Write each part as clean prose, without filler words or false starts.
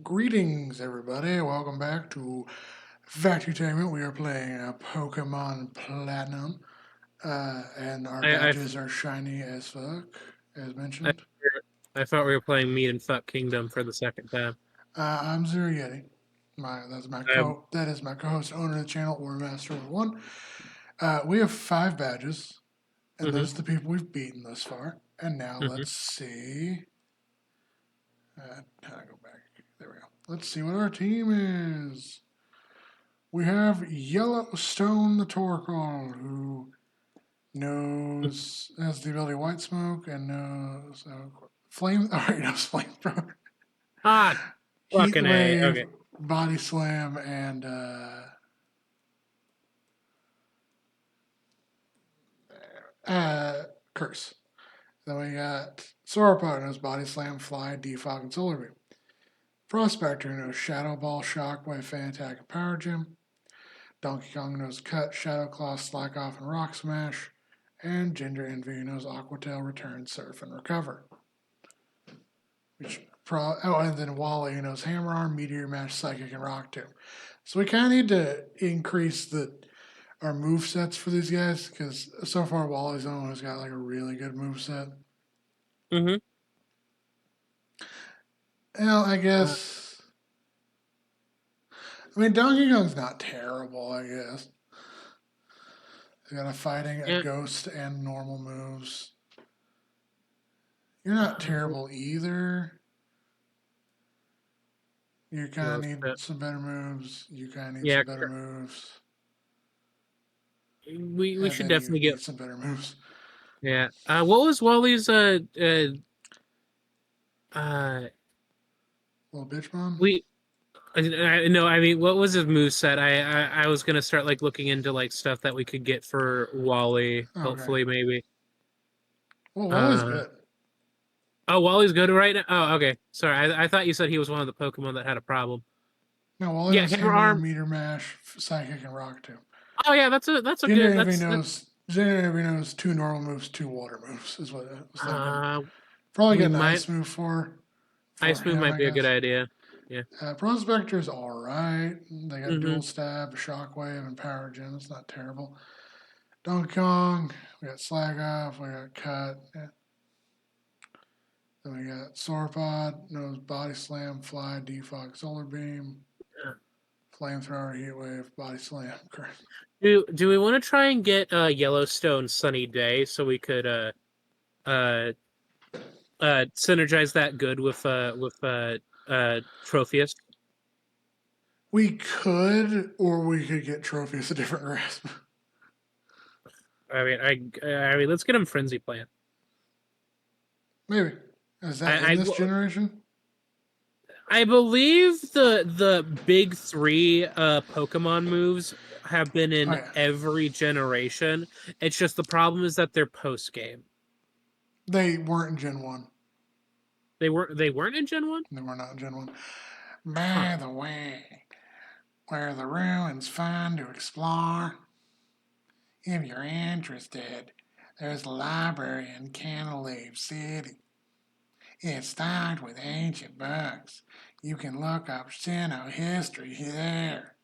Greetings, everybody. Welcome back to Factutainment. We are playing Pokemon Platinum, and our I, I, badges are shiny as fuck, as I, mentioned. I thought we were playing Meat and Fuck Kingdom for the second time. I'm Zero Yeti. Um, That is my co-host, owner of the channel, or Master One. We have 5 badges, and hmm those are the people we've beaten thus far. And now hmm let's see. How do I go back? There we go. Let's see what our team is. We have Yellowstone the Torkoal, who knows has the ability White Smoke and knows Flame. Alright, knows Flamethrower, Ah, Heat fucking A. Wave, Okay. Body Slam, and Curse. Then we got Sauropod knows Body Slam, Fly, Defog, and Solar Beam. Prospector knows Shadow Ball, Shockwave, Fan Attack, and Power Gem. Donkey Kong knows Cut, Shadow Claw, Slack Off, and Rock Smash. And Ginger Envy knows Aquatail, Return, Surf, and Recover. And then Wally knows Hammer Arm, Meteor Mash, Psychic, and Rock Tomb. So we kind of need to increase our move sets for these guys because so far Wally's the one who's got like a really good move set. hmm Well, I Uh, guess. I mean, Donkey Kong's not terrible. I guess he's got a fighting, a yeah. ghost, and normal moves. You're not Uh, terrible either. You kind of well, need some better moves. You kind of need yeah. some better moves. We And should then you definitely get. need some better moves. Yeah. What was Wally's? Uh. Little bitch mom. We. No, I mean, what was his move set? I was gonna start like looking into like stuff that we could get for Wally. Okay. Hopefully, maybe. Well, Wally's Uh. good. Oh, Wally's good right now. Oh, okay. Sorry, I thought you said he was one of the Pokemon that had a problem. No, Wally Yeah, knows Hammer Hammer, Arm. Meteor Mash, Psychic, and Rock too. Oh yeah, that's a Ginger good Envy that's knows. Ginger Envy knows 2 normal moves, 2 water moves. Is what I was thinking. uh Probably we get an might ice move for Ice Move him, might I be a good guess. idea. Yeah. Prospector's all right. They got Mm-hmm. dual stab, shockwave, and power gem. It's not terrible. Donkey Kong, we got slag off, we got cut. Yeah. Then we got Sauropod, knows body slam, fly, defog, solar beam, flamethrower, heat wave, body slam. Do we want to try and get Yellowstone Sunny Day so we could uh synergize that good with Trophius? We could, or we could get trophies a different grasp. I mean let's get him Frenzy Plant. Maybe. Is that I in I this generation? I believe the big three Pokemon moves have been Oh in yeah. every generation. It's just the problem is that they're post game. They weren't in Gen 1. They weren't in Gen 1? They were not in Gen 1. Huh. By the way, where the ruins fun to explore. If you're interested, there's a library in Canalave City. It's stocked with ancient books. You can look up Sinnoh history there.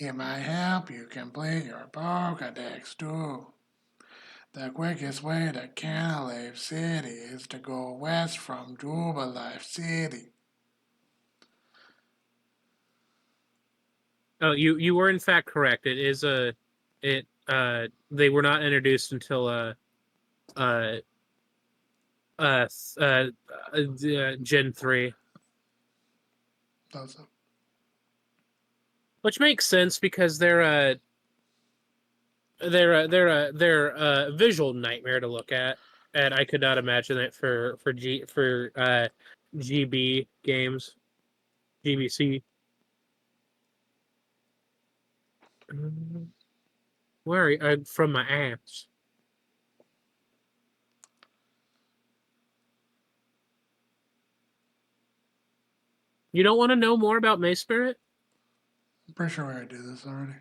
It might help you complete your Pokedex too. The quickest way to Canalave City is to go west from Jubilife City. Oh, you were in fact correct. It is a it they were not introduced until uh uh uh, Gen 3, That's a, which makes sense because they're a visual nightmare to look at, and I could not imagine it for GB games, GBC. Where are you? From my ass. You don't want to know more about May Spirit? I'm pretty sure we already did this already.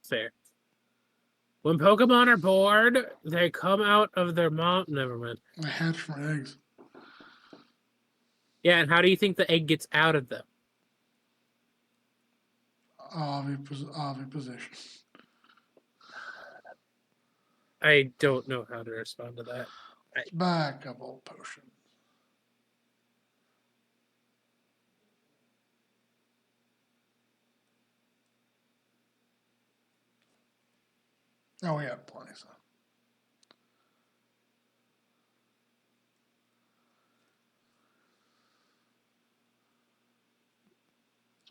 Fair. When Pokemon are bored, they come out of their mom. Never mind. They hatch from eggs. Yeah, and how do you think the egg gets out of them? Oviposition. I don't know how to respond to that. I, Buy a couple potions. Oh, we have plenty, so.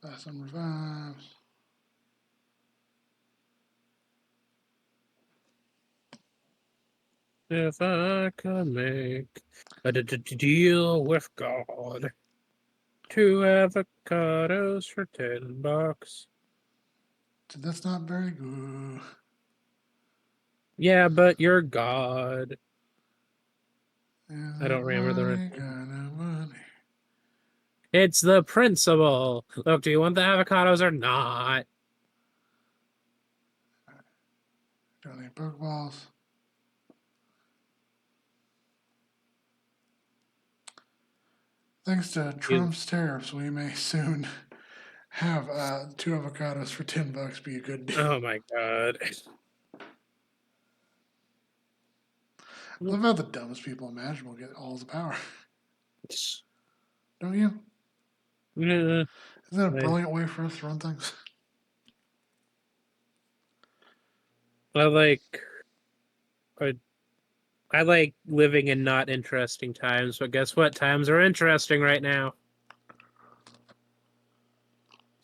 Buy some revives. if I could make a deal with God, 2 avocados for $10. So that's not very good. Yeah, but you're God. I don't Isn't remember the money rest. kind of money? It's the principle. Look, do you want the avocados or not? Don't need Pokeballs. Thanks to You, Trump's tariffs, we may soon have 2 avocados for $10 be a good deal. oh my God. I love how the dumbest people imaginable get all the power. Don't you? Yeah, Isn't that a I, brilliant way for us to run things? I like I, I like living in not interesting times, but guess what? Times are interesting right now.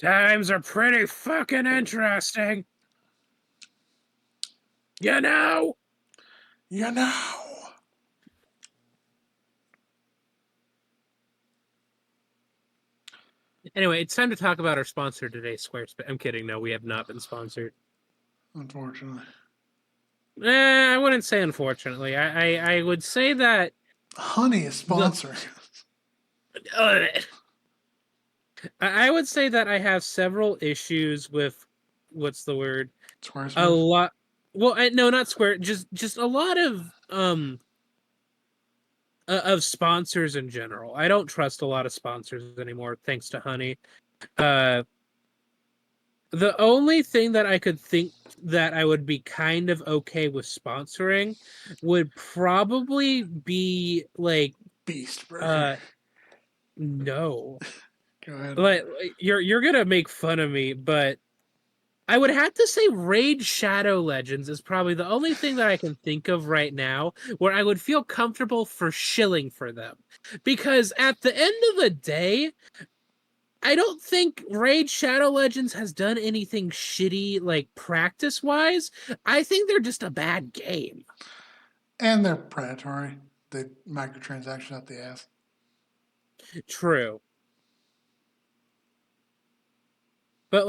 Times are pretty fucking interesting. You know? You know. Anyway, it's time to talk about our sponsor today, Squarespace. I'm kidding. No, we have not been sponsored. Unfortunately. I wouldn't say unfortunately. I would say that Honey is the sponsoring. uh, I would say that I have several issues with what's the word? A Squarespace. lot. Well, no, not Square. Just a lot of sponsors in general. I don't trust a lot of sponsors anymore, thanks to Honey. Uh, the only thing that I could think that I would be kind of okay with sponsoring would probably be like Beast Burger. uh no. Go ahead. Like you're gonna make fun of me, but I would have to say Raid Shadow Legends is probably the only thing that I can think of right now where I would feel comfortable for shilling for them. Because at the end of the day, I don't think Raid Shadow Legends has done anything shitty, like practice wise. I think they're just a bad game. And they're predatory. They microtransactions out the ass. True. But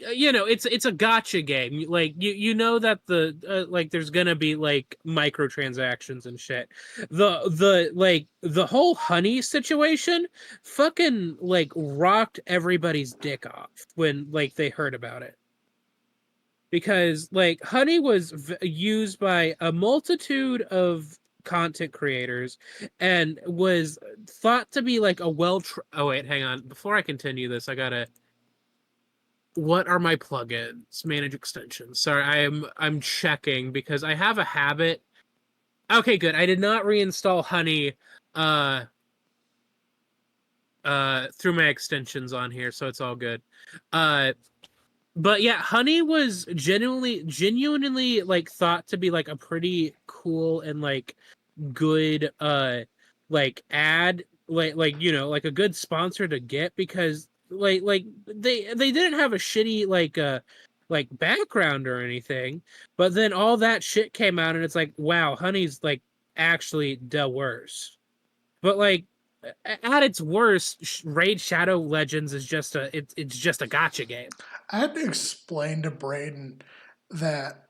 it's a gotcha game. Like you know that the like there's gonna be like microtransactions and shit. The whole Honey situation fucking like rocked everybody's dick off when like they heard about it. Because like Honey was used by a multitude of content creators and was thought to be like a oh wait, hang on. Before I continue this, I gotta what are my plugins? Manage extensions. Sorry, I'm checking because I have a habit. Okay, good. I did not reinstall Honey uh through my extensions on here, so it's all good. Uh but yeah, Honey was genuinely like thought to be like a pretty cool and like good like ad like like a good sponsor to get because like they didn't have a shitty like background or anything, but then all that shit came out and it's like wow, Honey's like actually the worst. But like at its worst, Raid Shadow Legends is just it's just a gotcha game. I had to explain to Braden that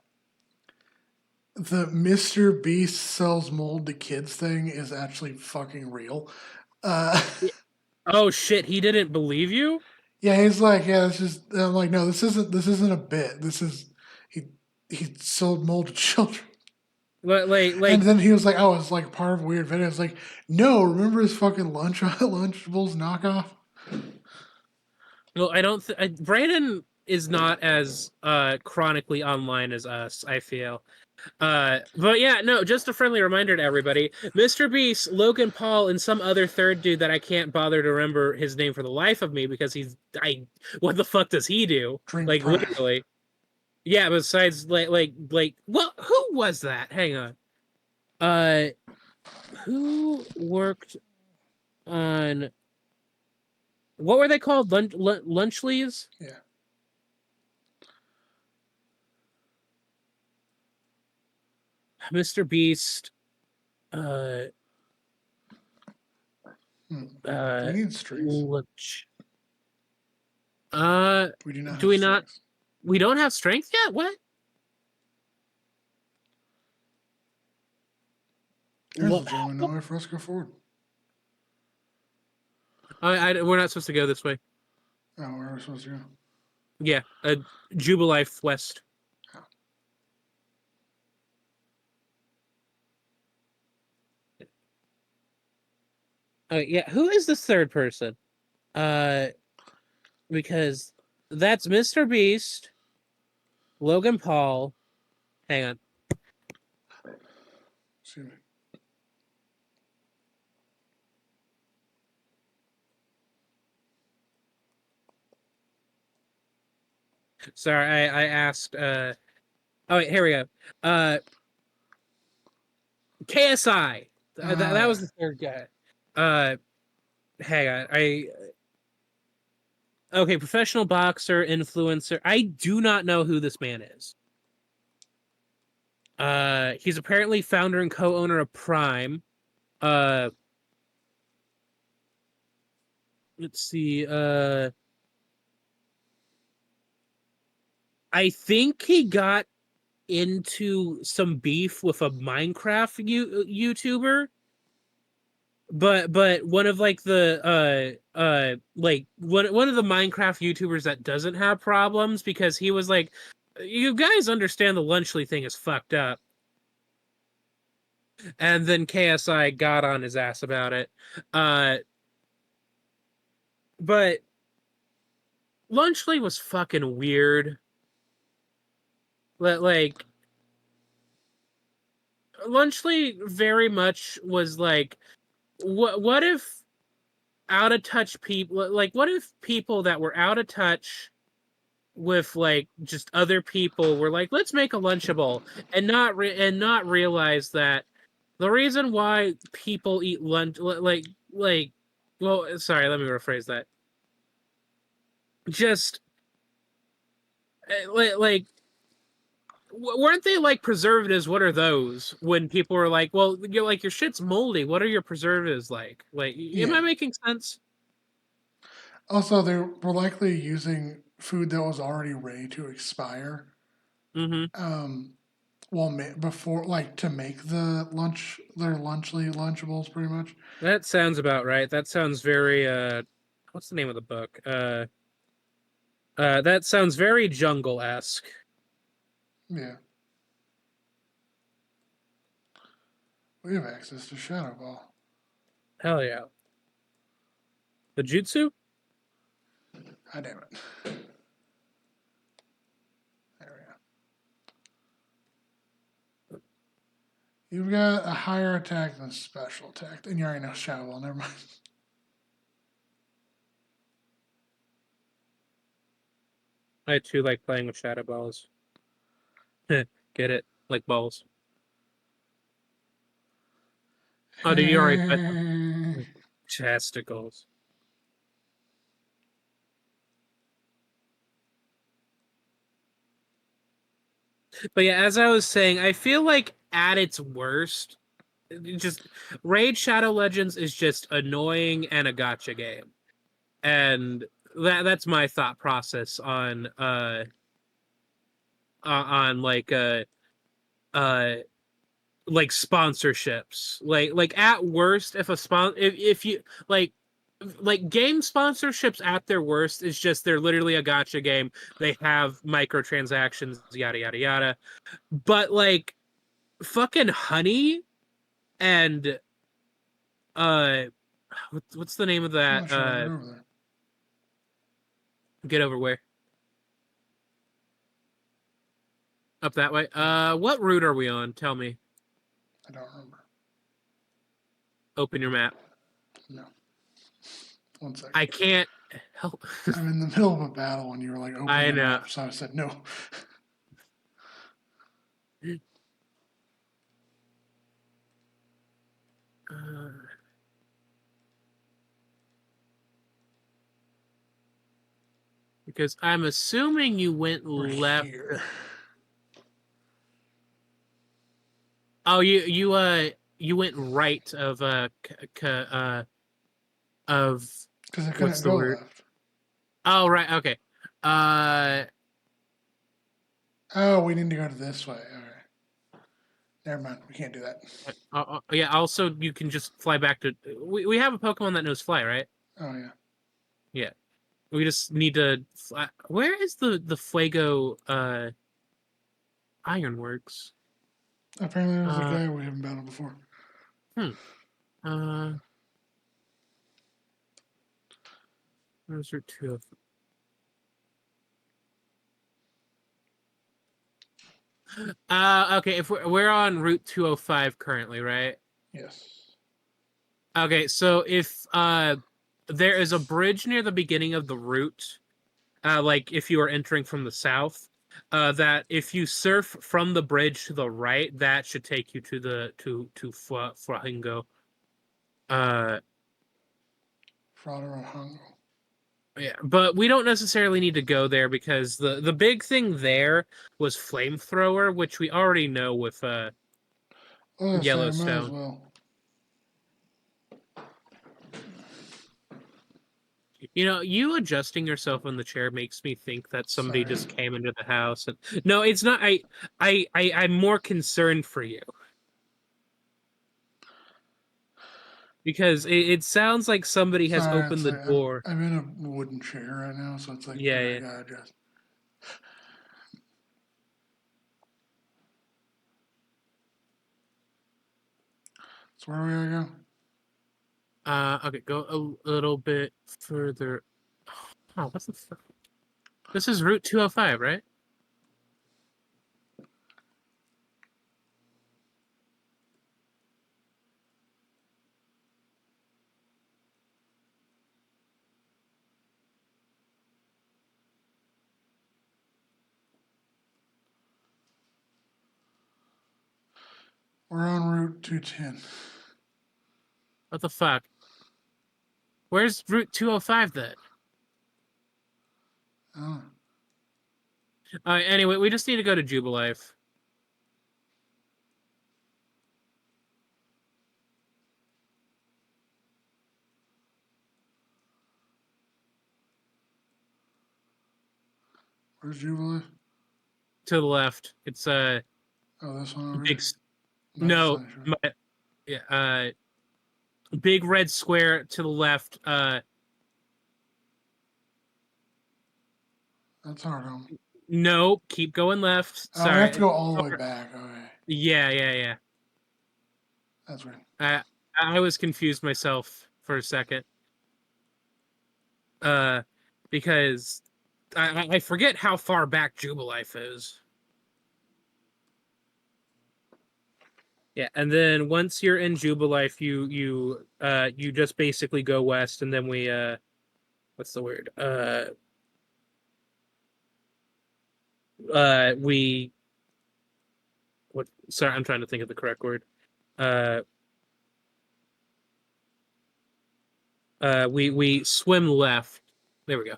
the Mr. Beast sells mold to kids thing is actually fucking real. Uh, Oh shit, he didn't believe you? yeah, he's like, yeah, this is. I'm like, no, this isn't a bit. This is he. He sold mold to children. And like then he was like, "Oh, it's like part of a weird video." It's like, no, remember his fucking Lunchables knockoff? well, I don't. Brandon is not as chronically online as us, I feel. But yeah, no, just a friendly reminder to everybody. Mr. Beast, Logan Paul, and some other third dude that I can't bother to remember his name for the life of me because what the fuck does he do? Drink Like pride. literally. Yeah, besides what who was that? Hang on. Uh who worked on what were they called? Lunchleys? Yeah. Mr. Beast, uh Hmm. We uh need strings. lunch. Uh We do not do have we not strings. we don't have strength yet? What? There's a What? gentleman. No way for us to go forward. We're not supposed to go this way. Oh, where are we supposed to go? Yeah, Jubilife West. Oh. Yeah, who is this third person? Uh, because that's Mr. Beast, Logan Paul. Hang on. Excuse me. Sorry, I asked. Oh wait, here we go. Uh, KSI. That Yeah. was the third guy. Uh, hang on. Okay, professional boxer, influencer. I do not know who this man is. He's apparently founder and co-owner of Prime. Uh, let's see. I think he got into some beef with a Minecraft YouTuber, but one of like the like one of the Minecraft YouTubers that doesn't have problems because he was like, you guys understand the Lunchly thing is fucked up, and then KSI got on his ass about it. Uh, but Lunchly was fucking weird. Like Lunchly very much was like, what if out of touch people, like what if people that were out of touch with like just other people were like, let's make a lunchable, and not realize that the reason why people eat lunch well, sorry, let me rephrase that. Just like weren't they like preservatives? What are those? When people were like, well, you're like, your shit's moldy, what are your preservatives like, am Yeah. I making sense? Also, they were likely using food that was already ready to expire. Mm-hmm. Um, well, before like to make their Lunchables, pretty much. That sounds about right. That sounds very what's the name of the book? That sounds very jungle-esque. Yeah. We have access to Shadow Ball. Hell yeah. The jutsu? Ah, damn it. There we go. You've got a higher attack than special attack, and you already know Shadow Ball. Never mind. I too like playing with shadow balls. Get it? Like balls. Oh, did you already put Hey. chasticles? But yeah, as I was saying, I feel like at its worst, just Raid Shadow Legends is just annoying and a gotcha game. And that's my thought process on uh like sponsorships. Like at worst, if a if you like game sponsorships at their worst is just they're literally a gotcha game. They have microtransactions, yada yada yada. But like fucking honey and what's the name of Oh, that? shit, I got over there. Get over where? Up that way. What route are we on? Tell me. I don't remember. Open your map. No. One second. I can't help. I'm in the middle of a battle and you were like, open I the know. map. So I said, no. Because I'm assuming you went We're left. here. Oh, you went right of of Because I what's couldn't the go word? left. Oh, right. Okay. Uh, Oh, we need to go to this way. All right. Never mind. We can't do that. yeah. Also, you can just fly back to. We have a Pokemon that knows fly, right? Oh, yeah. Yeah. We just need to fly. Where is the Fuego Ironworks? Apparently, there's a Uh, guy we haven't battled before. hmm. Uh, those are two of. Okay. If we're on Route 205 currently, right? Yes. Okay. So if there is a bridge near the beginning of the route, like if you are entering from the south, that if you surf from the bridge to the right, that should take you to the to Flamingo. Uh, Frauderohango. yeah, but we don't necessarily need to go there because the big thing there was flamethrower, which we already know with Oh, so I might as Yellowstone. well. You know, you adjusting yourself on the chair makes me think that somebody Sorry. just came into the house and no, it's not. I'm more concerned for you because it sounds like somebody has Sorry, it's opened the like door. I'm in a wooden chair right now, so it's like Yeah, I yeah. gotta adjust. So where are we gonna go? Okay, go a little bit further. Oh, what's the fuck? This is Route 205, right? We're on Route 210. What the fuck? Where's Route 205 then? Oh, Anyway, we just need to go to Jubilife. where's Jubilee? To the left. It's Oh, this one over big. here. Not the No, sunny shore. yeah, big red square to the left. That's hard home. No, keep going left. Oh, we have to Sorry. go all the way back. Okay, Yeah, yeah, yeah. that's weird. I was confused myself for a second. Uh, because I forget how far back Jubilife is. Yeah, and then once you're in Jubilife, you just basically go west, and then we what's the word? We what? Sorry, I'm trying to think of the correct word. Uh, we swim left. There we go.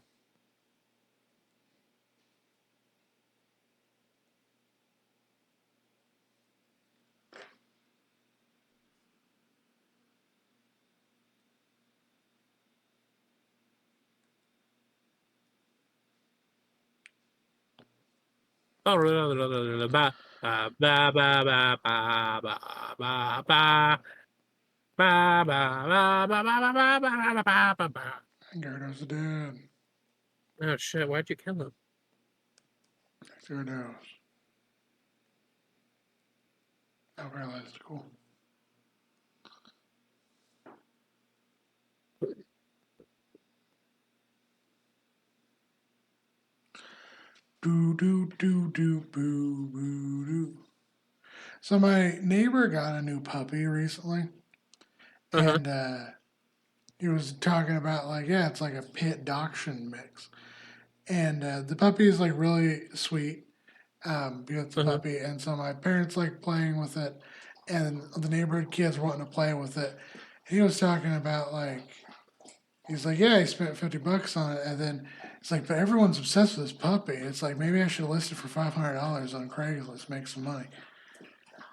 Oh, ba ba ba ba ba ba ba ba ba. Ba, ba, ba, ba, ba, ba, ba, ba, ba, ba, ba. Gyarados is dead. Oh shit, why'd you kill him? Gyarados. Okay, that's cool. Do do do do boo boo do. So my neighbor got a new puppy recently, Uh-huh. and he was talking about like, yeah, it's like a pit dachshund mix, and the puppy is like really sweet, beautiful Uh-huh. puppy, and so my parents like playing with it, and the neighborhood kids wanting to play with it. He was talking about like, he's like, yeah, he spent $50 on it, and then it's like, but everyone's obsessed with this puppy. It's like maybe I should list it for $500 on Craigslist, make some money.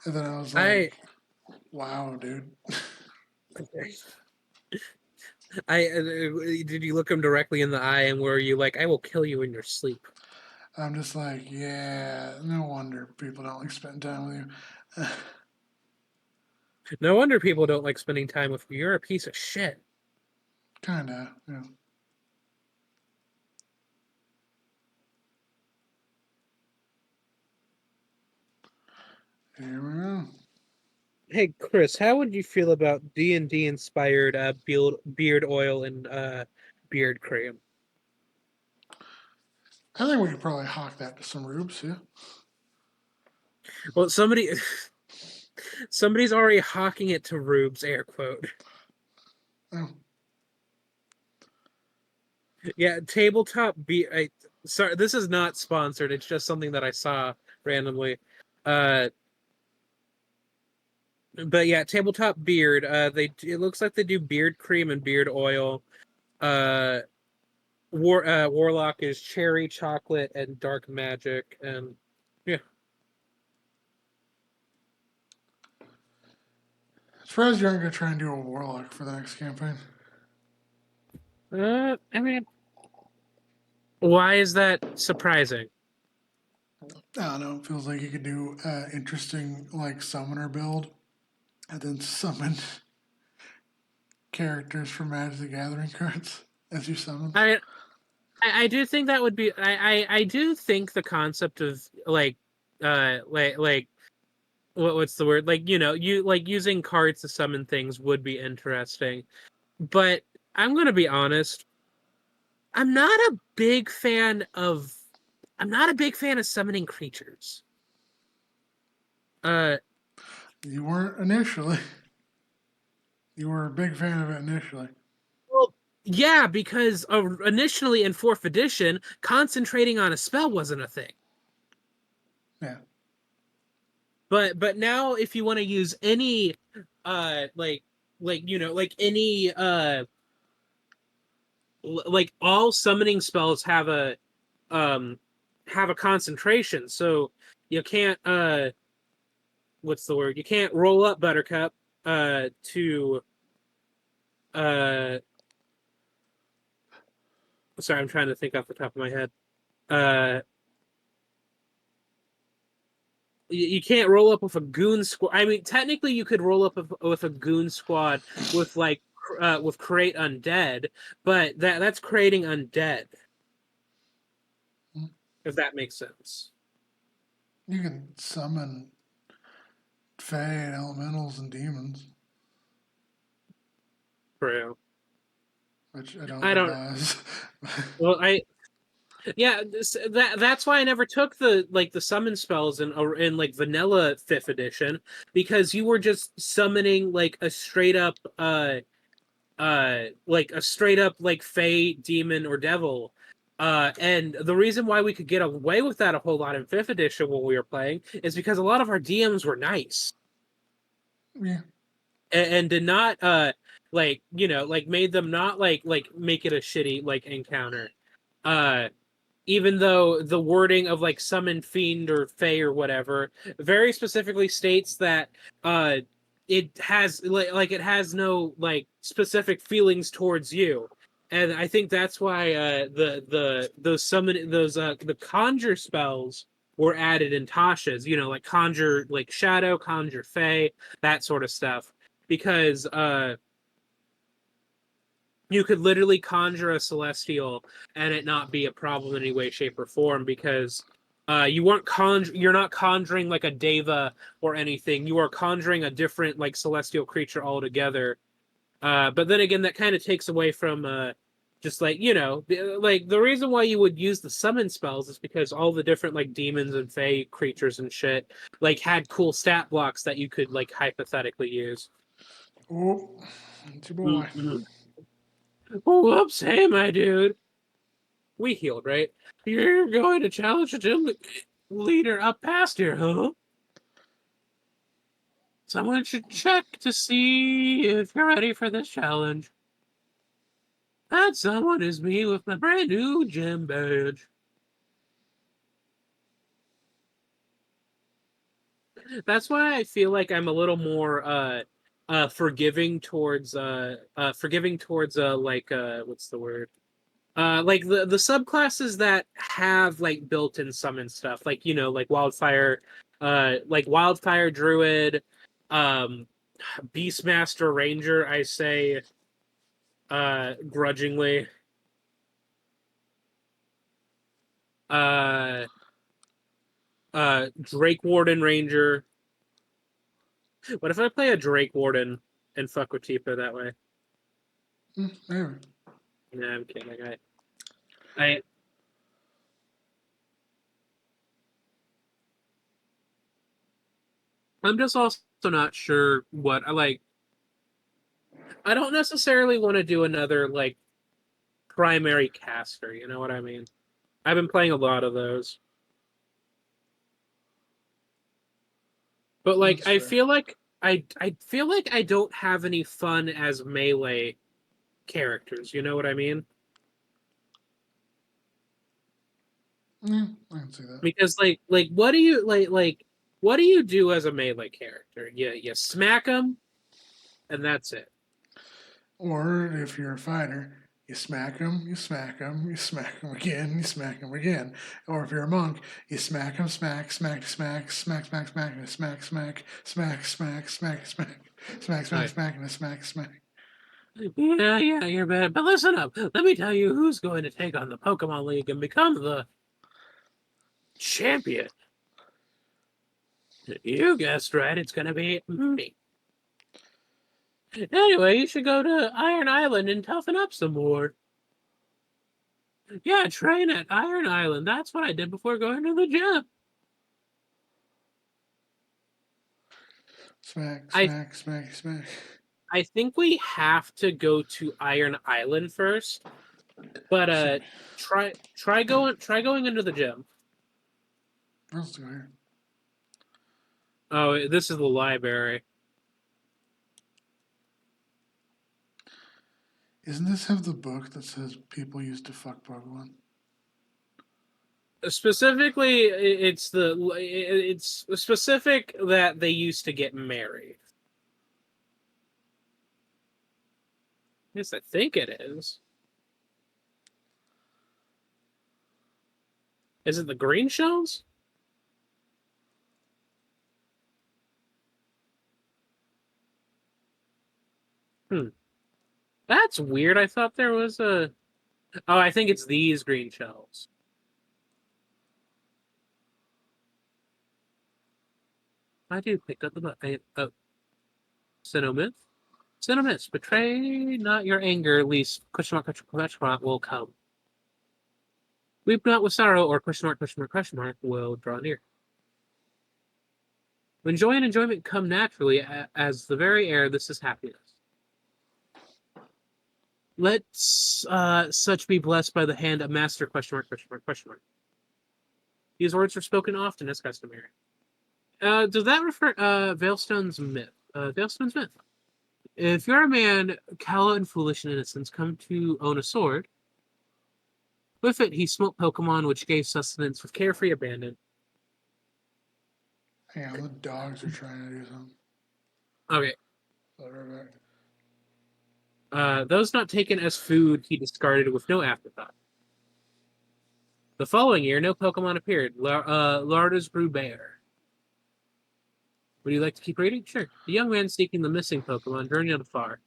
And then I was I like, wow, dude. did you look him directly in the eye and were you like, I will kill you in your sleep? I'm just like, yeah, no wonder people don't like spending time with you. No wonder people don't like spending time with you. You're a piece of shit. Kinda, yeah. Here we go. Hey Chris, how would you feel about D&D inspired beard oil and beard cream? I think we could probably hawk that to some rubes, yeah. Well, somebody's already hawking it to rubes, air quote. Oh, Yeah, tabletop be I sorry, this is not sponsored. It's just something that I saw randomly. Uh but yeah, tabletop beard. It looks like they do beard cream and beard oil. Uh Warlock is cherry, chocolate, and dark magic, and yeah. surprised you aren't gonna try and do a warlock for the next campaign. I mean, why is that surprising? I don't know. It feels like you could do interesting like summoner build and then summon characters from Magic the Gathering cards as you summon. I I do think that would be I do think the concept of like what's the word, like you like using cards to summon things would be interesting, but I'm gonna be honest, I'm not a big fan of I'm not a big fan of summoning creatures. Uh, You weren't initially. You were a big fan of it initially. well, yeah, because initially in fourth edition, concentrating on a spell wasn't a thing. Yeah. But now if you want to use any like any like all summoning spells um have a concentration. So you can't what's the word? You can't roll up Buttercup to uh sorry, I'm trying to think off the top of my head. Uh you can't roll up with a goon squad. I mean, technically, you could roll up with a goon squad with like with create undead, but that's creating undead. If that makes sense. You can summon fae and elementals and demons, True. which I don't I don't. advise. Well, that's why I never took the summon spells in like vanilla fifth edition, because you were just summoning like a straight up like Fey, demon, or devil. And the reason why we could get away with that a whole lot in fifth edition when we were playing is because a lot of our DMs were nice Yeah. and did not like like made them not like make it a shitty like encounter. Uh Even though the wording of like summon fiend or fey or whatever very specifically states that uh it has like it has no like specific feelings towards you. And I think that's why the those summon those the conjure spells were added in Tasha's, like conjure like shadow, conjure fey, that sort of stuff, because you could literally conjure a celestial and it not be a problem in any way, shape, or form, because you're not conjuring like a deva or anything. You are conjuring a different like celestial creature altogether. But then again, that kind of takes away from just like like the reason why you would use the summon spells is because all the different like demons and fae creatures and shit like had cool stat blocks that you could like hypothetically use. Oh, it's your boy. Mm-hmm. Whoops, hey my dude, we healed, right? You're going to challenge the gym leader up past here, huh? Someone should check to see if you're ready for this challenge. That someone is me with my brand new gym badge. That's why I feel like I'm a little more forgiving towards like what's the word? Like the subclasses that have like built-in summon stuff, like like Wildfire Druid, um Beastmaster Ranger, I say grudgingly. Uh Drake Warden Ranger. What if I play a Drake Warden and fuck with Tifa that way? Maybe. Nah, I'm kidding. I I'm just also not sure what I like. I don't necessarily want to do another like primary caster, you know what I mean? I've been playing a lot of those. But like That's fair. I feel like I don't have any fun as melee characters, you know what I mean? Yeah, I can see that. Because like what do you like what do you do as a melee character? You smack them and that's it. Or if you're a fighter, you smack them, you smack them, you smack them again, you smack them again. Or if you're a monk, you smack them, smack, smack, smack, smack, smack, smack, and smack, smack, smack, smack, smack, smack, smack, smack, Right. smack, and smack, smack. Yeah, you're bad. But listen up. Let me tell you who's going to take on the Pokemon League and become the champion. You guessed right, it's gonna be me. Anyway, you should go to Iron Island and toughen up some more. Yeah, train at Iron Island. That's what I did before going to the gym. Smack, I smack, smack, smack. I think we have to go to Iron Island first, but Should be. try going into the gym. Let's go here. Oh, this is the library. Isn't this have the book that says people used to fuck Pokemon? Specifically, it's specific that they used to get married. Yes, I think it is. Is it the green shells? Hmm. That's weird. I thought there was a. Oh, I think it's these green shells. I do pick up the book. Oh, Cinnamon. Cinnamon, betray not your anger, at least question mark will come. Weep not with sorrow, or question mark will draw near. When joy and enjoyment come naturally, as the very air, this is happiness. Let such be blessed by the hand of master question mark. These words are spoken often as customary. Does that refer Veilstone's myth? Veilstone's myth. If you're a man, callow and foolish in innocence, come to own a sword. With it, he smote Pokemon, which gave sustenance with carefree abandon. Hang on, the dogs are trying to do something. Okay. I'll be right back. Those not taken as food, he discarded with no afterthought. The following year, no Pokemon appeared. Lardas grew bare. Would you like to keep reading? Sure. The young man seeking the missing Pokemon journeyed afar.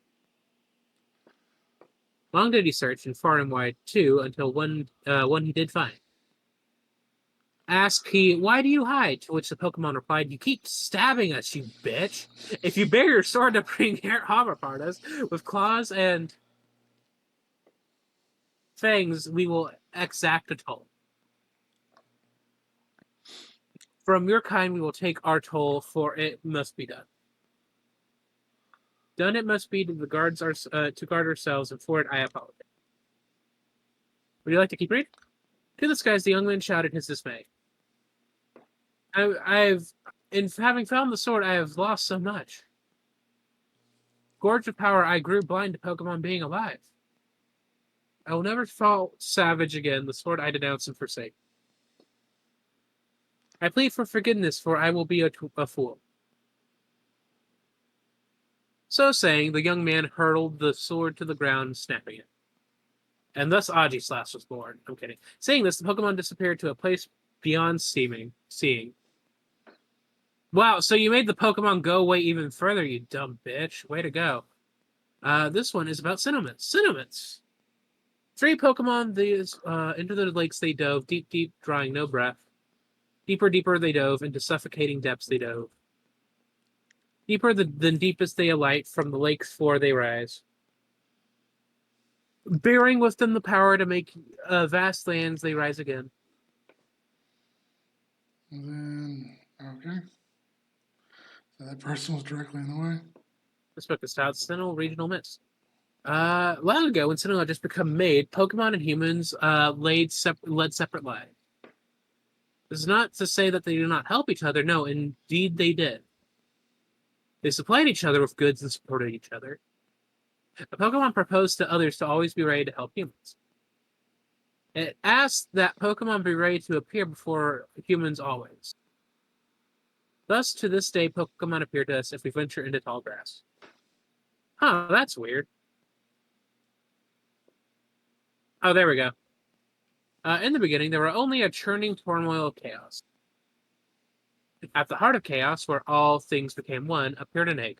Long did he search, and far and wide too, until one he did find. Asked he, "Why do you hide?" To which the Pokemon replied, "You keep stabbing us, you bitch. If you bare your sword to bring harm upon us with claws and fangs, we will exact a toll. From your kind, we will take our toll, for it must be done. Done it must be to to guard ourselves, and for it I apologize." Would you like to keep reading? To the skies, the young man shouted his dismay. In having found the sword, I have lost so much. Gorged of power, I grew blind to Pokemon being alive. I will never fall savage again. The sword I denounce and forsake. I plead for forgiveness, for I will be a fool. So saying, the young man hurled the sword to the ground, snapping it. And thus Aegislash was born. I'm kidding. Saying this, the Pokemon disappeared to a place beyond seeing. Wow, so you made the Pokemon go away even further, you dumb bitch. Way to go. This one is about Cinnamons. Cinnamons! 3 Pokemon, these into the lakes they dove, deep, deep, drawing no breath. Deeper, deeper they dove, into suffocating depths they dove. Deeper than deepest they alight, from the lake's floor they rise. Bearing with them the power to make vast lands, they rise again. And then, okay. So that person was directly in the way. This book is titled Sinnoh Regional Myths. Long ago, when Sinnoh had just become made, Pokemon and humans led separate lives. This is not to say that they do not help each other. No, indeed they did. They supplied each other with goods and supported each other. The Pokemon proposed to others to always be ready to help humans. It asked that Pokemon be ready to appear before humans always. Thus, to this day, Pokemon appear to us if we venture into tall grass. Huh, that's weird. Oh, there we go. In the beginning, there were only a churning turmoil of chaos. At the heart of chaos, where all things became one, appeared an egg.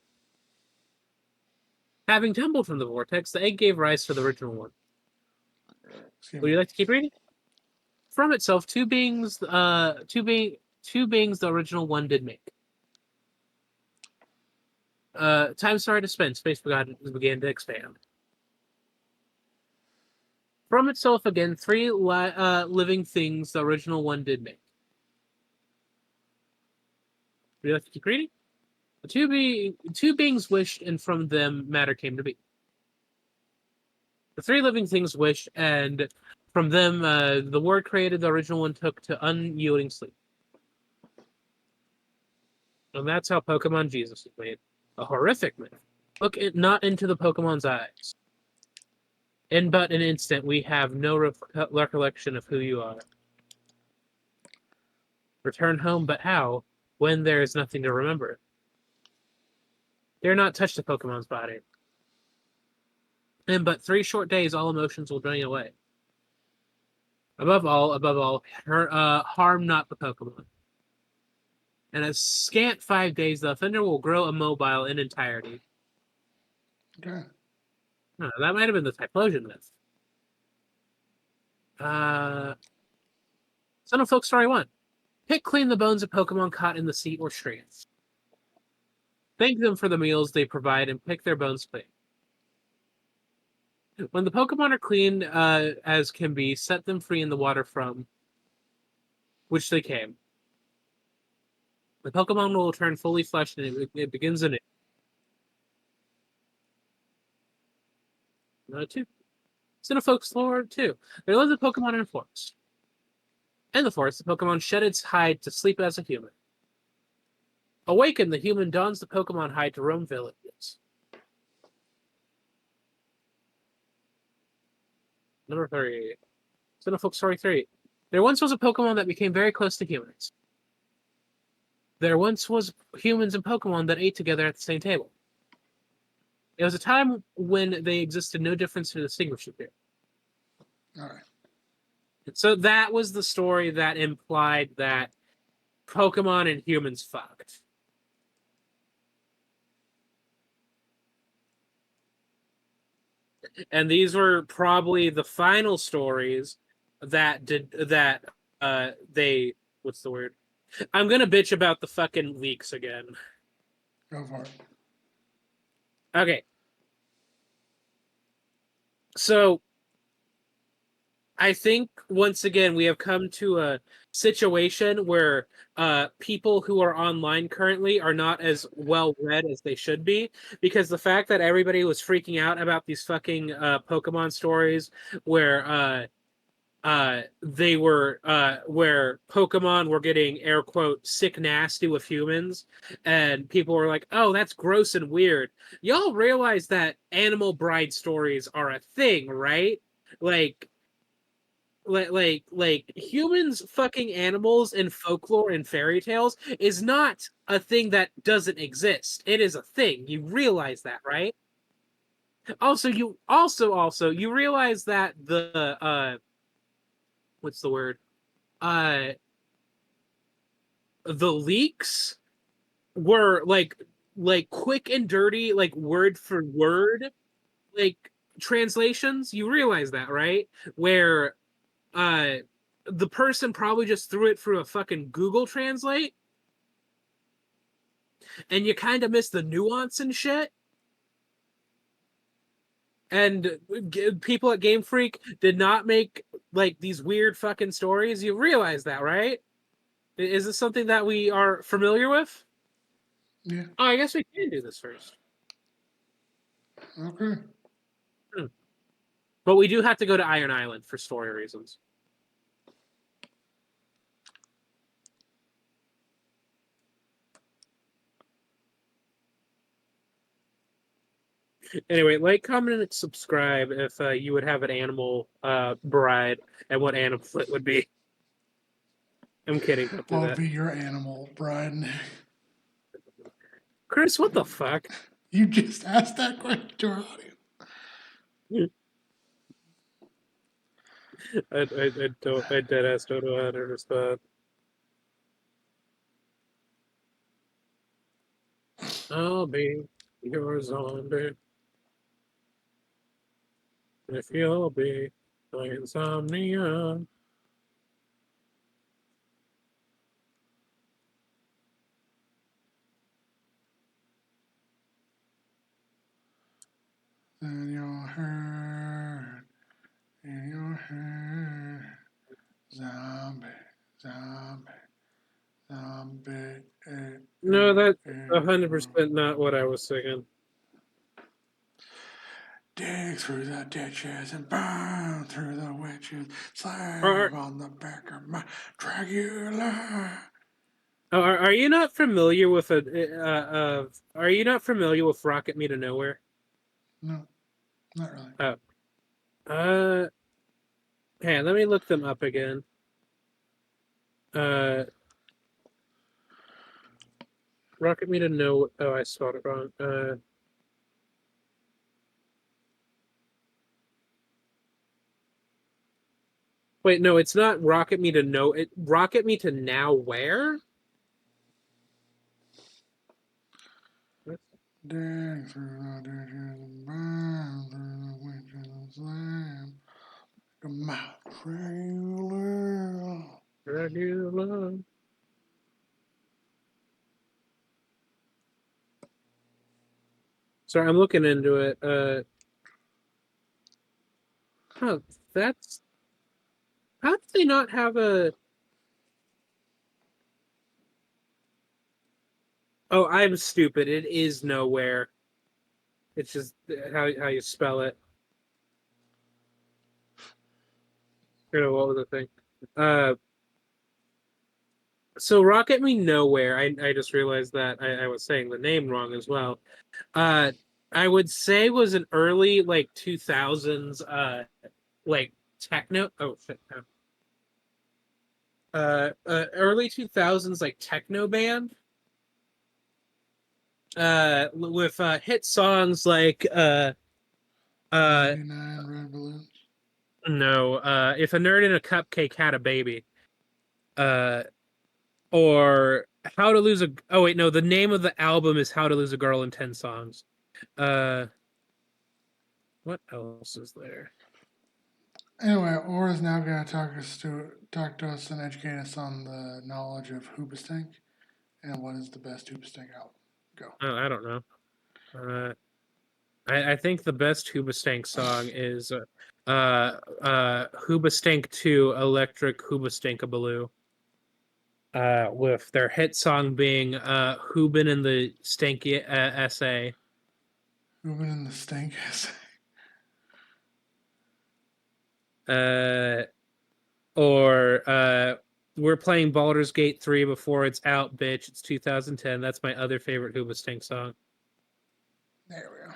Having tumbled from the vortex, the egg gave rise to the original one. Would you like to keep reading? From itself, two beings the original one did make. Time started to spin, space began to expand. From itself again, 3 living things the original one did make. Would you like to keep reading? The two beings wished, and from them matter came to be. The 3 living things wished, and from them the word created the original one took to unyielding sleep. And that's how Pokemon Jesus was made. A horrific myth. Look not into the Pokemon's eyes. In but an instant, we have no recollection of who you are. Return home, but how, when there is nothing to remember? Dare not touch the Pokemon's body. In but 3 short days, all emotions will drain away. Above all, harm not the Pokemon. In a scant 5 days, the offender will grow immobile in entirety. Okay. Oh, that might have been the Typhlosion myth. Son of Folk Story 1. Pick clean the bones of Pokemon caught in the sea or streams. Thank them for the meals they provide and pick their bones clean. When the Pokemon are clean as can be, set them free in the water from which they came. The Pokemon will turn fully fleshed and it begins anew. Number 2. Cinefolk's Lore 2. There lives a Pokemon in a forest. In the forest, the Pokemon shed its hide to sleep as a human. Awakened, the human dons the Pokemon hide to roam villages. Number 3. Cinefolk Story 3. There once was a Pokemon that became very close to humans. There once was humans and Pokemon that ate together at the same table. It was a time when they existed no difference to distinguish them. All right. So that was the story that implied that Pokemon and humans fucked. And these were probably the final stories that they what's the word? I'm gonna bitch about the fucking leaks again. Go for it. Okay. So I think once again we have come to a situation where people who are online currently are not as well read as they should be, because the fact that everybody was freaking out about these fucking Pokemon stories where they were where Pokemon were getting air quote sick nasty with humans, and people were like, "Oh, that's gross and weird." Y'all realize that animal bride stories are a thing, right? Like like humans fucking animals in folklore and fairy tales is not a thing that doesn't exist. It is a thing. You realize that, right? Also you realize that the what's the word? Uh the leaks were like quick and dirty, like word for word, like translations. You realize that, right? Where uh the person probably just threw it through a fucking Google Translate, and you kind of miss the nuance and shit. And people at Game Freak did not make like these weird fucking stories. You realize that, right? Is this something that we are familiar with? Yeah. Oh, I guess we can do this first. Okay. Hmm. But we do have to go to Iron Island for story reasons. Anyway, like, comment, and subscribe if you would have an animal bride and what animal it would be. I'm kidding. Don't do What would that. be your animal bride? Chris, what the fuck? You just asked that question to our audience. I don't. I dead ass don't know how to respond. I'll be your zombie if you'll be my insomnia. In your head, in your head, zombie, zombie, zombie. No, that's eh. 100% not what I was singing. Dig through the ditches and burn through the witches. Are Slam on the back of my Dracula. are you not familiar with are you not familiar with Rocket Me to Nowhere? No, not really. Oh, uh, hey, let me look them up again. Uh, Rocket Me to Know. Oh, I spelled it wrong. Wait, no, it's not Rocket Me to Know. It Rocket Me to Now Where? Dig through the ditches and burn through the witches and slam. My Dracula. Dracula. Sorry, I'm looking into it. Huh, that's how did they not have a? Oh, I'm stupid. It is nowhere. It's just how you spell it. You know what was the thing? Uh, so Rocket Me Nowhere. I just realized that I was saying the name wrong as well. Uh, I would say was an early like 2000s like techno. Oh shit. No. Early 2000s like techno band with hit songs like uh 99 Red Balloons. no, if a nerd in a cupcake had a baby, uh or how to lose a oh wait, no, the name of the album is How to Lose a Girl in 10 Songs. uh what else is there? Anyway, Aura's now going to talk to us and educate us on the knowledge of Hoobastank and what is the best Hoobastank album. Go. Oh, I don't know. I think the best Hoobastank song is Hoobastank 2 Electric Hoobastankabaloo. With their hit song being Hoobin and the Stanky SA. Moving in the Stank. Or we're playing Baldur's Gate 3 before it's out, bitch. It's 2010. That's my other favorite Hoobastank song. There we go.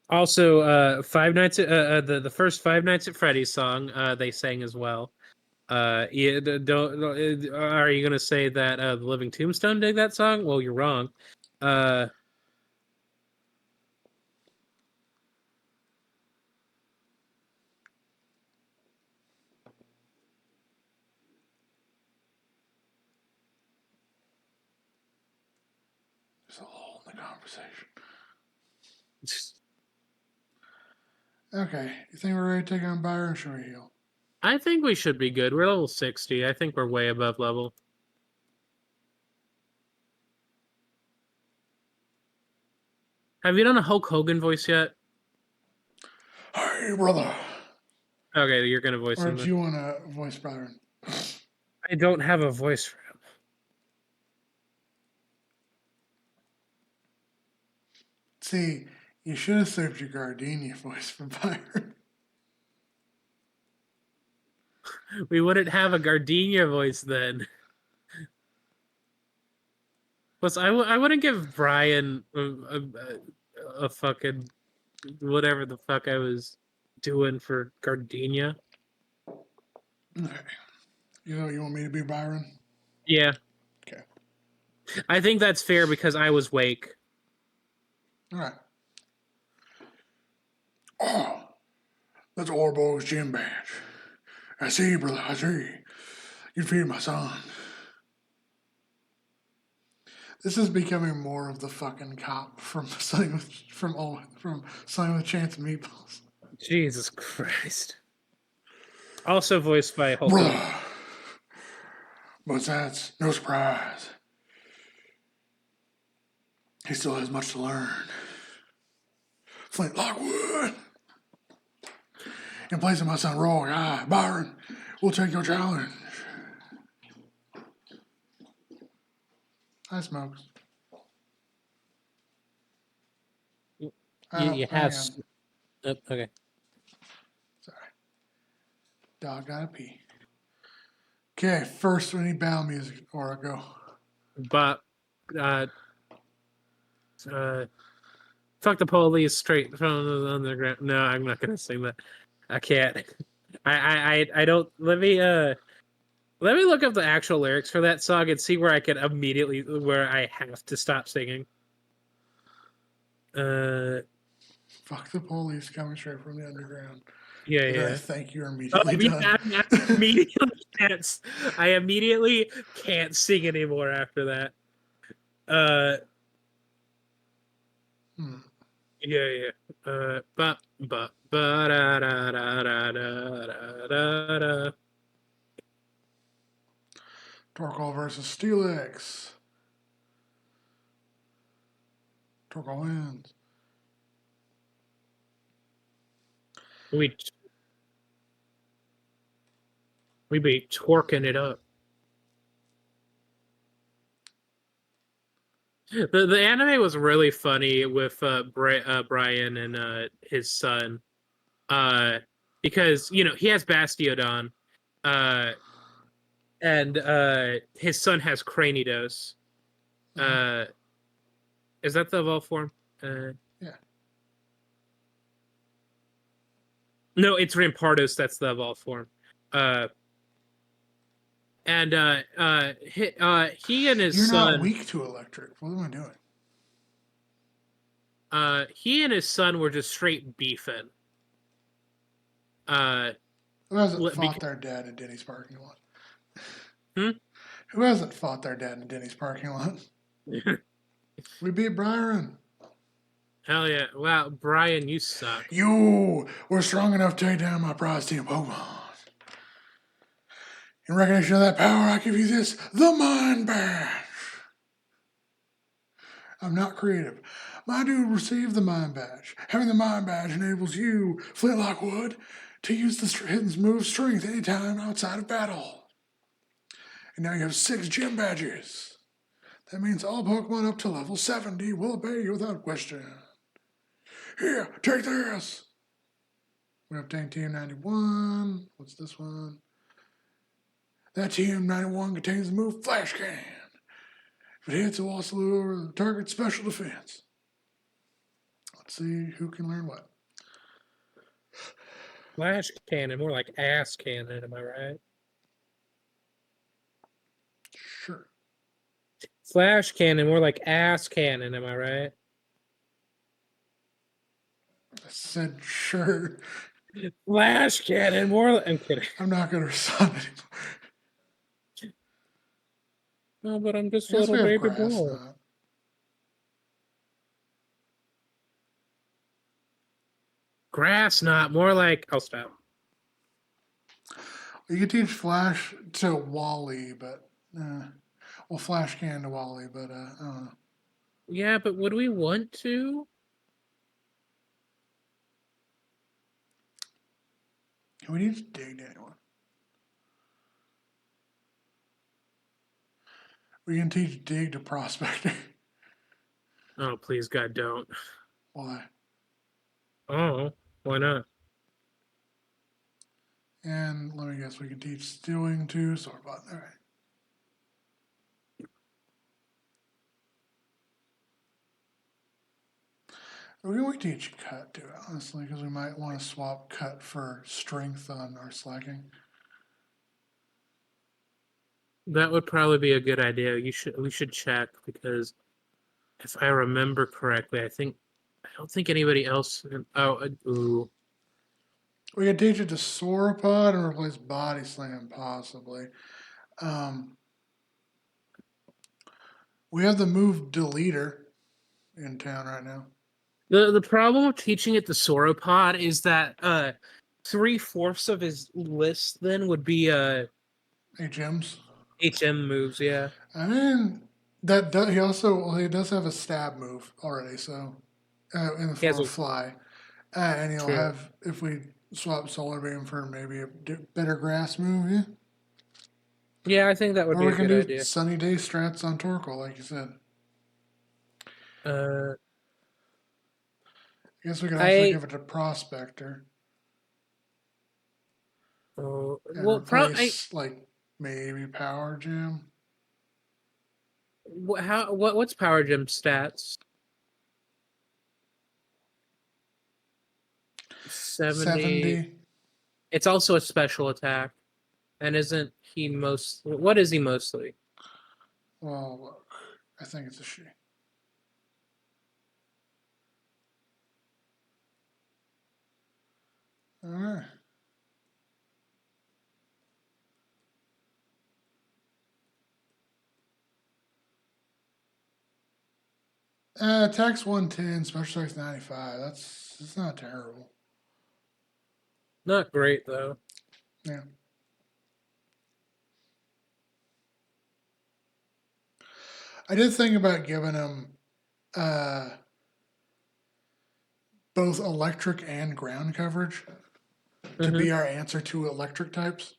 Also, Five Nights at the first Five Nights at Freddy's song they sang as well. Yeah, don't are you gonna say that the Living Tombstone did that song? Well, you're wrong. Uh, There's a hole in the conversation. Okay, you think we're ready to take on Byron? Should we heal? I think we should be good. We're level 60. I think we're way above level. Have you done a Hulk Hogan voice yet? Hey, brother. Okay, you're gonna voice Or him. do you want to voice Byron? I don't have a voice for him. See, you should have saved your Gardenia voice for Byron. We wouldn't have a Gardenia voice then. Plus, I wouldn't give Brian a fucking whatever the fuck I was doing for Gardenia. Okay. You know, you want me to be Byron? Yeah. Okay. I think that's fair because I was Wake. All right. Oh, that's Orbo's gym badge. I see, brother. I see. You feed my son. This is becoming more of the fucking cop from Sunny with Sunny with Chance of Meatballs. Jesus Christ. Also voiced by Hulk Brother, Hogan. but that's no surprise. He still has much to learn. Flint Lockwood. In place of my son Roy, I, Byron, will take your challenge. Hi, Smokes. You have. Okay. Sorry. Dog gotta pee. Okay, first we need battle music, or I go. But, fuck the police straight from the underground. No, I'm not gonna sing that. I can't. I don't. Let me look up the actual lyrics for that song and see where I can immediately where I have to stop singing. Fuck the police coming straight from the underground. Yeah, But yeah. I think you're immediately done. I immediately can't sing anymore after that. Yeah. Da da da da da da da da. Torkoal versus Steelix. Torkoal wins. We be twerking it up. The anime was really funny with Brian and his son, because he has Bastiodon, and his son has Cranidos. Is that the evolved form? Yeah. No, it's Rampardos. That's the evolved form. And he and his You're son. You're not weak to electric. What am I doing? He and his son were just straight beefing. Who hasn't fought their dad in Denny's parking lot? Who hasn't fought their dad in Denny's parking lot? We beat Byron. Hell yeah! Wow, Brian, you suck. You were strong enough to take down my prize team Pokemon. In recognition of that power, I give you this, the Mind Badge. I'm not creative. My dude received the Mind Badge. Having the Mind Badge enables you, Flintlock Wood, to use the hidden move Strength anytime outside of battle. And now you have 6 gym badges. That means all Pokemon up to level 70 will obey you without question. Here, take this! We obtained TM91. What's this one? That TM91 contains the move Flash Cannon. If it hits, it will also lower the target's special defense. Let's see who can learn what. Flash cannon, more like ass cannon. Am I right? Sure. Flash cannon, more like ass cannon. Am I right? I said sure. Flash cannon, more. I'm kidding. I'm not going to respond anymore. No, but I'm just I a guess little we have baby grass boy. knot. Grass knot, more like. I'll stop. You could teach Flash to Wally, but well, Flash can to Wally, but I don't know. Yeah, but would we want to? We need to dig to anyone. We can teach dig to Prospector. Oh, please, God, don't. Why? Oh, why not? And let me guess, we can teach stealing to Sorbot. All right. We can teach cut too, honestly, because we might want to swap cut for strength on our slacking. That would probably be a good idea. We should check because if I remember correctly, I don't think anybody else. Ooh. We can teach it to Sauropod and replace Body Slam, possibly. We have the move Deleter in town right now. The problem with teaching it to Sauropod is that 3/4 of his list then would be HMs. HM moves. Yeah. I mean, he does have a stab move already, so in the He has form of a fly, and he'll true. have if we swap Solar Beam for maybe a better grass move, yeah. Yeah, I think that would Or be we a can good do idea. Sunny Day strats on Torkoal, like you said. Uh, I guess we could also I give it to Prospector oh and well, replace like maybe Power Gem. what's Power Gem stats? 70. 70. It's also a special attack, and isn't he most? What is he mostly? Well, look, I think it's a she. All right. Attacks 110, special attacks 95. That's not terrible. Not great though. Yeah. I did think about giving him uh, both electric and ground coverage to Mm-hmm. be our answer to electric types.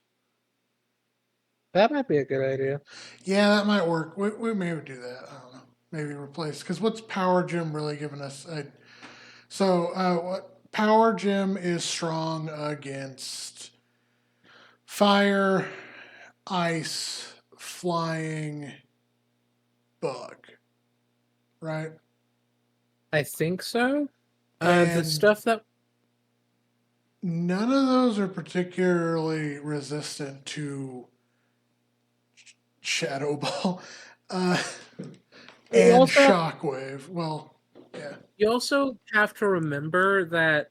That might be a good idea. Yeah, that might work. We maybe do that. I don't know. Maybe replace because what's Power Gem really giving us? What Power Gem is strong against fire, ice, flying, bug, right? I think so. The And stuff that none of those are particularly resistant to Shadow Ball uh, you and also Shockwave. Well, yeah. you also have to remember that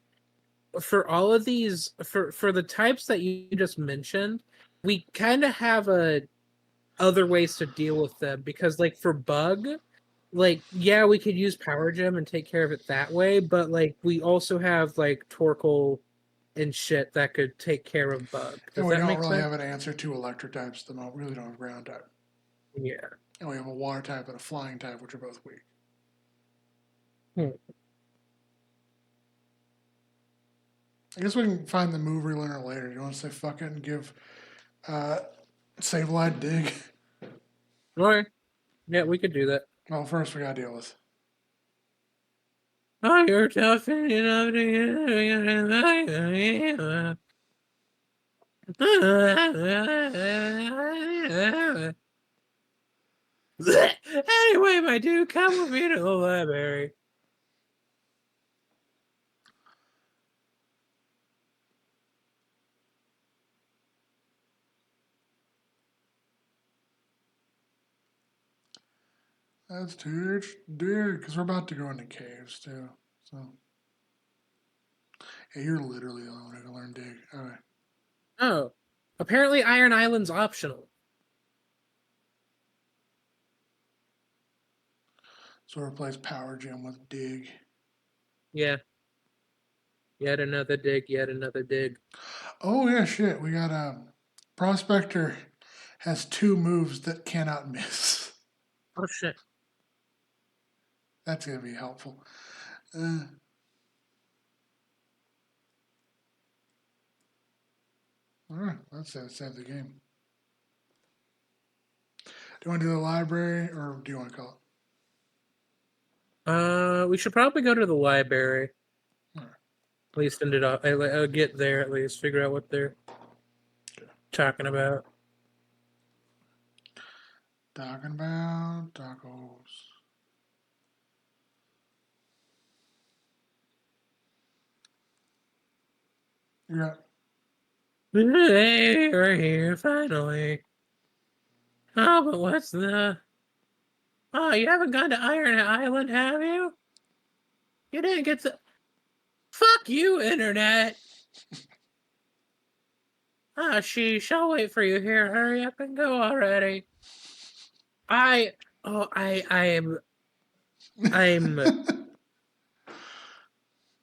for all of these for the types that you just mentioned, we kind of have a other ways to deal with them, because like for bug, like yeah, we could use power gem and take care of it that way, but like we also have like Torkoal and shit that could take care of bug. And Does we that don't make really sense? have an answer to electric types at the moment. We really don't have a ground type. Yeah. And we have a water type and a flying type, which are both weak. Hmm. I guess we can find the move relearner later. You want to say fuck it and give Save Light dig? Okay. Yeah, we could do that. Well, first we gotta deal with. Oh, you're tough and you know Anyway, my dude, come with me to the library. That's teach dig, because we're about to go into caves too. So, yeah, you're literally the only one who can learn dig. All right. Oh, apparently Iron Island's optional. So replace power gem with dig. Yeah, yet another dig, yet another dig. Oh yeah, shit. We got prospector has two moves that cannot miss. Oh shit. That's gonna be helpful. Uh, all right, let's save the game. Do you want to do the library or do you want to call We should probably go to the library. it? All right. At least end it off. I'll get there at least. Figure out what they're talking about. Talking about tacos. You're up. Hey, we're here finally. Oh, but what's the? Oh, you haven't gone to Iron Island, have you? You didn't get the. Fuck you, internet. Ah, sheesh. I'll wait for you here. Hurry up and go already. I. Oh, I'm. I'm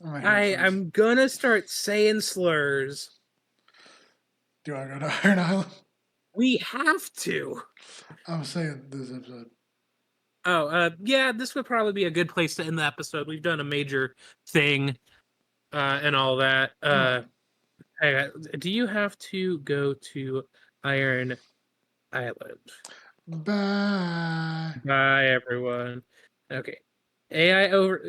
gonna hear first. I'm gonna start saying slurs. Do I go to Iron Island? We have to. I'm saying this episode. Oh, yeah, this would probably be a good place to end the episode. We've done a major thing, and all that. Hey, do you have to go to Iron Island? Bye. Bye, everyone. Okay. AI over.